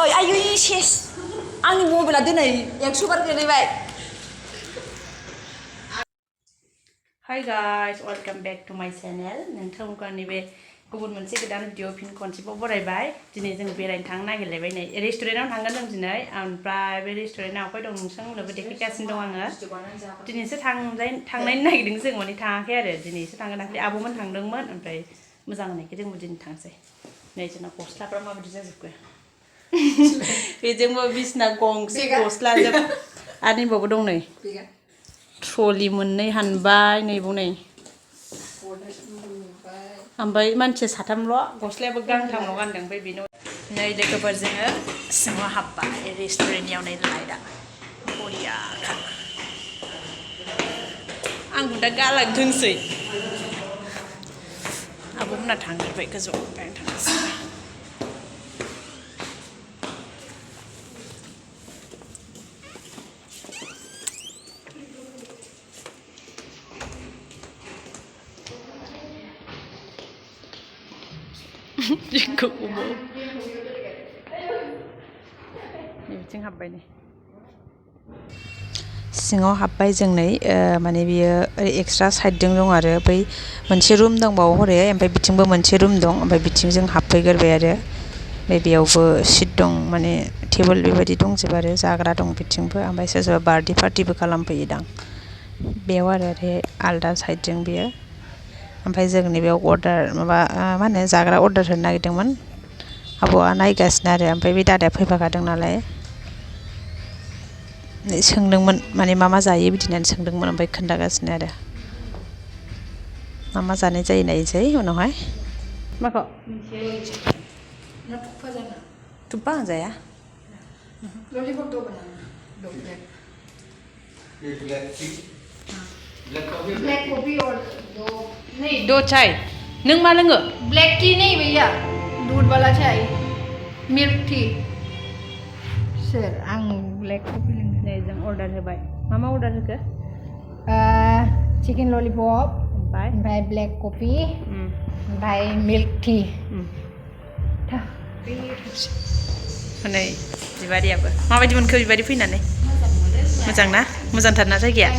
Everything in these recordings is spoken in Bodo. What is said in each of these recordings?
ओइ आयु सेस आंनि मबाइला दिनै 100 बार गोलैबाय hi guys welcome back to my channel नोंथांमोनखौ नैबे गुबुन मोनसे गोदान भिडिअ फिन खनसेबाव बरायबाय दिनै जों बेरायनो थांनो नागिरलायबाय नै रेस्टुरेन्टाव थांगोन जों दिनै ओमफ्राय बे रेस्टुरेन्टाव अफाय दं नोंथांमोननोबो देखायगासिनो दं आङो दिनैसो थांनायनो नागिरदों जों माने थाङाखै आरो दिनैसो थांगोन दाखालि आब'मोन थांदोंमोन ओमफ्राय मोजां मोननायखाय जोंबो दिनै थांसै नै जोंना गस्लाफ्रा माबायदि जाजोबखो बेजोंबो बिसना गंसे गस्लाजों आरो नैबावबो दं नै ट्रलि मोननै हानबाय नैबाव नै ओमफ्राय मानसि साथामल' गस्लायाबो गांथामल' गानदों ओमफ्राय बेनो नै लोगोफोर जोङो सिङाव हाबबाय रेस्टुरेन्टनियाव नै लाइटआ बरियाखा आंखौ दा गालांथोंसै आब'मोनहा थांजोब्बाय गोजौआव ओमफ्राय आं थांगासिनो Jingo umo. Biथिं हाबबाय नै सिङाव हाबबाय जों नै माने बियो एक्सट्रा साइडजों दं आरो बै मोनसे रुम दंबावो हरै ओमफ्राय बिथिंबो मोनसे रुम दं ओमफ्राय बिथिं जों हाबफैग्रोबाय आरो बेयावबो सिट दं माने टेबोल बेबायदि दंजोबो आरो जाग्रा दं बिथिंबो ओमफ्राय सोरबा सोरबा बार्थडे पार्टिबो खालामफैयोदां बेयाव आरो आलदा साइडजों बियो ओमफ्राय जों नैबेयाव अर्डार माबा मा होनो जाग्रा अर्डार होनो नागिरदोंमोन आब'आ नायगासिनो आरो ओमफ्राय बे दादाया फैफाखादों नालाय सोंदोंमोन माने मा मा जायो बिदि होननानै सोंदोंमोन ओमफ्राय खोन्थागासिनो आरो मा जानाय जायो नायनोसै उनावहाय माखौ थुप्पा आं जाया ललिपप दो बनाना ब्लैक कॉफी और दो चाय नों मा लोङो ब्लैक टी नहीं भैया दूध वाला चाय मिल्क टी सर आं ब्लैक कॉफी लोङो नै जों अर्डार होबाय मा अर्डार होखो चिकेन ललिपप ओमफ्राय ब्लैक कॉफी ओमफ्राय मिल्क टी नै बिबारियाबो माबायदि मोनखो बिबारि फैनानै मोजां ना मोजांथार ना जायगाया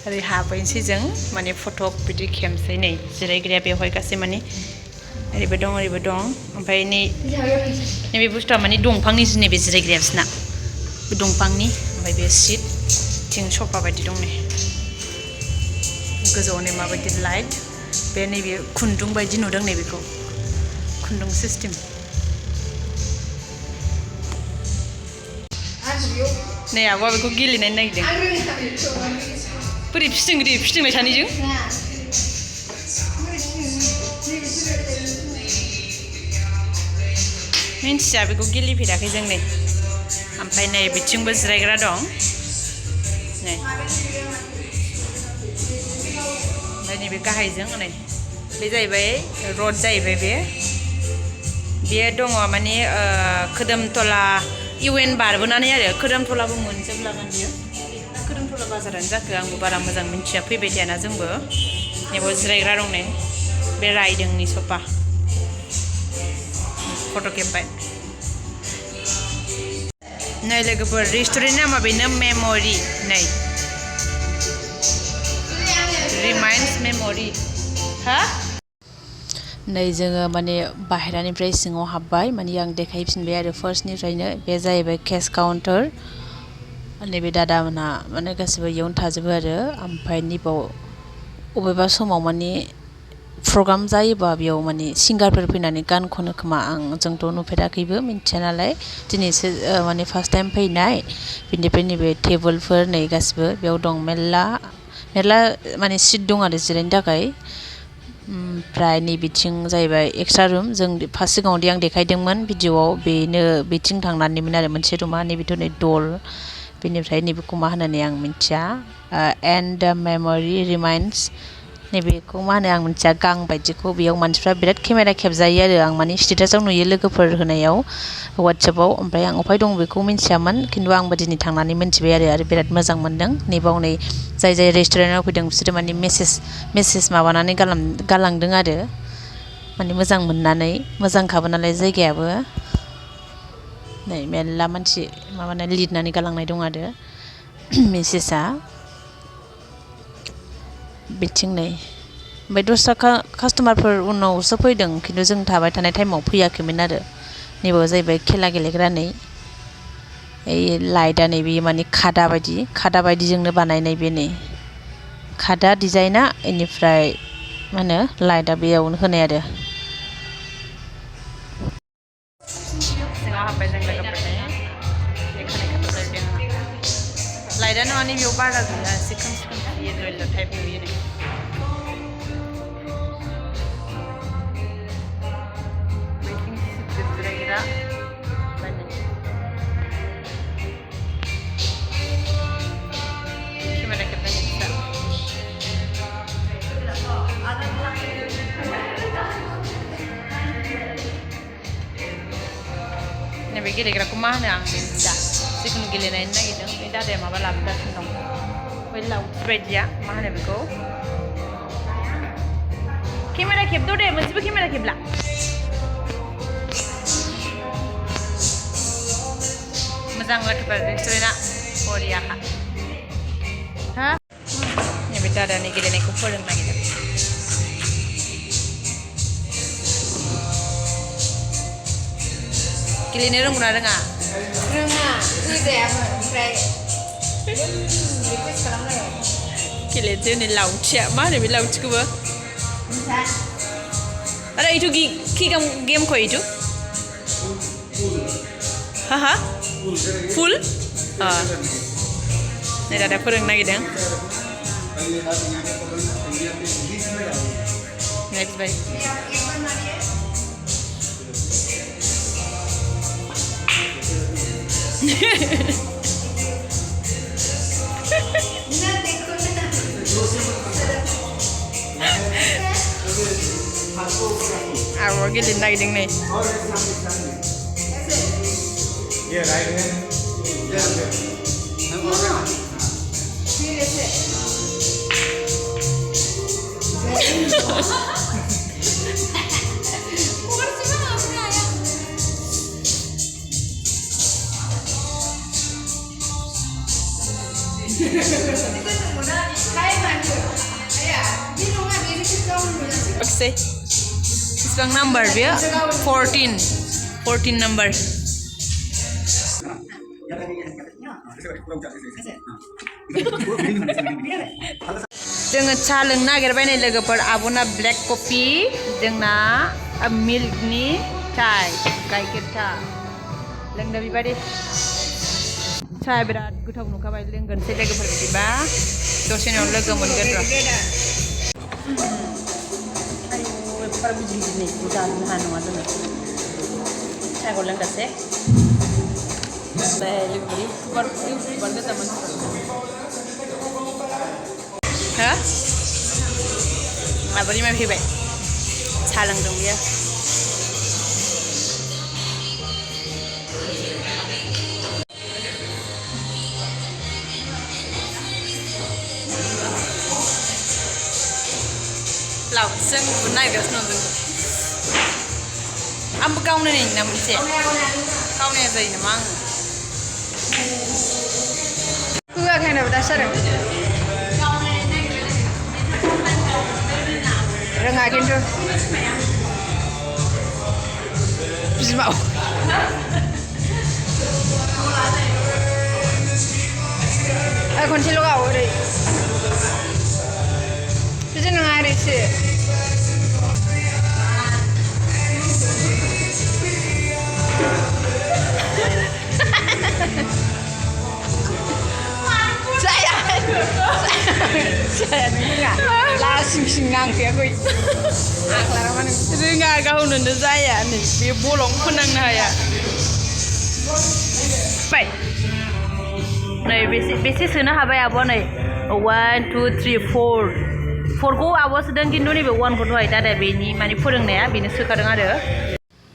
ओरै हाबैनोसै जों माने फट' बिदि खेबसै नै जिरायग्राया बेवहाय गासै माने ओरैबो दं ओमफ्राय नैबे बुस्थुआ माने दंफांनि नैबे जिरायग्राया बिसोरना बे दंफांनि ओमफ्राय बे सिट थिं सफा बायदि दं नै गोजौआव नै माबायदि लाइट बे नैबे खुन्दुं बायदि नुदों नै बेखौ खुन्दुं सिस्टेम नै आब'आ बेखौ गेलेनाय नागिरदों बोरै फिदिंनाय सानैजों मिन्थिया बेखौ गेलेफेराखै जों नै ओमफ्राय नै बिथिंबो जिरायग्रा दं नै ओमफ्राय नैबे गाहायजों नै बे जाहैबाय रड जाहैबाय बेयो दङ माने खोदोमथला UN बारबोनानै आरो खोदोमथलाबो मोनजोबलागोन बियो खोदोमथला बाजारानो जाखो आंबो बारा मोजां मिन्थिया फैबाय थायाना जोंबो नैबाव जिरायग्रा दं नै बे रायदोंनि सफा फट' खेबबाय नै लोगोफोर रेस्टुरेन्ट नामा बेनो मेम'रि नै रिमाइन्डस मेम'रि हा नै जोङो माने बाहेरानिफ्राय सिङाव हाबबाय माने आं देखायफिनबाय आरो फार्स्टनिफ्रायनो बे जाहैबाय केस काउन्टार नैबे दादामोनहा माने गासिबो इयावनो थाजोबो आरो ओमफ्राय नैबाव अबेबा समाव माने प्रग्राम जायोबा बेयाव माने सिंगारफोर फैनानै गान खनो खोमा जोंथ' नुफेराखैबो मिन्थिया नालाय दिनैसो माने फार्स्ट टाइम फैनाय बिनिफ्राय नैबे टेबोलफोर नै गासिबो बेयाव दं मेरला माने सिट दं आरो जिरायनो थाखाय ओमफ्राय नै बिथिं जाहैबाय एक्सट्रा रुम जों फार्स्ट सिगाङावदि आं देखायदोंमोन भिडिअआव बेनो बिथिं थांनानैमोन आरो मोनसे रुमा नैबेथ' नै दल बेनिफ्राय नैबेखौ मा होननानै आं मिन्थिया एन्ड दा मेम'रि रिमाइन्डस नैबेखौ मा होनो आं मिन्थिया गां बायदिखौ बेयाव मानसिफ्रा बिराद केमेरा खेबजायो आरो आं माने स्टेटासाव नुयो लोगोफोर होनायाव वाट्सएपाव ओमफ्राय आं अफाय दं बेखौ मिन्थियामोन खिन्थु आंबो दिनै थांनानै मिन्थिबाय आरो बिराद मोजां मोनदों नैबाव नै जाय रेस्टुरेन्टाव फैदों बिसोरो माने मेसेज माबानानै गालांदों आरो माने मोजां मोननानै मोजांखाबो नालाय जायगायाबो नै मेरला मानसि माबानानै लिरनानै गालांनाय दं आरो मेसेजआ बिथिं नै ओमफ्राय दस्रा कास्ट'मारफोर उनावसो फैदों खिन्थु जों थाबाय थानाय टाइमाव फैयाखैमोन आरो नैबाव जाहैबाय खेला गेलेग्रा नै ओइ लाइटआ नै बेयो माने खादा बायदिजोंनो बानायनाय बे नै खादा डिजाइना बेनिफ्राय मा होनो लाइटआ बेयावनो होनाय आरो सिङाव हाबबाय जों लोगोफोरनि लाइटआनो माने बेयाव बारा गैया एसे खोमसि येल्ल' टाइप नुयो नै जिरायग्रा केमेरा खेबनाय नैबे गेलेग्राखौ मा होनो आं मिन्थिया जिखुनु गेलेनायनो नागिरदों बे दादाया माबा लाबोगासिनो दं बै लावथि बायदिया मा होनो बेखौ केमेरा खेबद' दे मोनसेबो केमेरा खेबला मोजां लोगोफोर रेस्टुरेन्टआ बरियाखा हा नैबे दादानि गेलेनायखौ फोरोंनो नागिरदों गेलेनो रोंगौना रोङा फैजायामोन ओमफ्राय रिकुवेस्ट खालामनांगौ गेलेनोसै नै लावथिया मा होनो बे लावथिखौबो आरो itu ki game ko itu ha full नै दादा फोरोंनो नागिरदों नेक्स्ट बाय Aku गेलेनो नागिरदों नै Oke, sekarang number dia 14 number. जोङो सा लोंनो नागिरबाय नै लोगोफोर आब'ना ब्लेक कफि जोंना मिल्कनि चाय गाइखेर सा लोंनो बेबायदि साया बिराद गोथाव नुखाबाय लोंगोनसै लोगोफोर बिदिबा दसेनि उनाव लोगो मोनगोन र' एफा गिदिर गिदिरखौ जानो हानाय नङा जोङो सायाखौ लोंगासे लोगोफोर इउटुबार गोजा मानसिफोर हो माबोरै मा फैबाय सा लोंदों बियो लावथिजों बुनो नागिरगासिनो दं जोंखौ आंबो गावनो नै ना मोनसे गावनाया जायो नामा आङो होआखै होनाबो दासो आरो रोङा खिन्थु बिमाव खनसेल' गाव ओरै बिदि नङा ओरैसो Saya enggak langsing ngangkui रोङा गावनोनो जाया नै बे बलं फोनांनो हाया बाय नै बेसे सोनो हाबाय आब' नै 1 2 3 4 4खौ आब' सोदों खिन्थु नैबे 1खौ दहाय दादा बेनि माने फोरोंनाया बेनो सोखादों आरो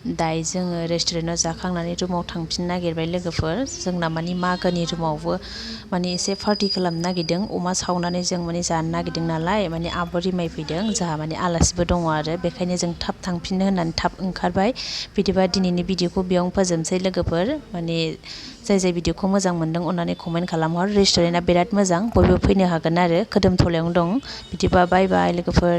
दायो जोङो रेस्टुरेन्टाव जाखांनानै रुमाव थांफिननो नागिरबाय लोगोफोर। जोंना मानि मागोनि रुमावबो माने एसे पार्टि खालामनो नागिरदों। अमा सावनानै जों माने जानो नागिरदों नालाय, माने आब' रिमाय फैदों, जोंहा माने आलासिबो दङ आरो बेखायनो जों थाब थांफिननो होननानै थाब ओंखारबाय। बिदिबा दिनैनि भिडिअखौ बेयावनो फोजोबनोसै लोगोफोर। माने जाय भिडिअखौ मोजां मोनदों अननानै कमेन्ट खालामहर। रेस्टुरेन्टआ बिराद मोजां, बयबो फैनो हागोन आरो, खोदोमथलायावनो दं। बिदिबा बाय बाय लोगोफोर।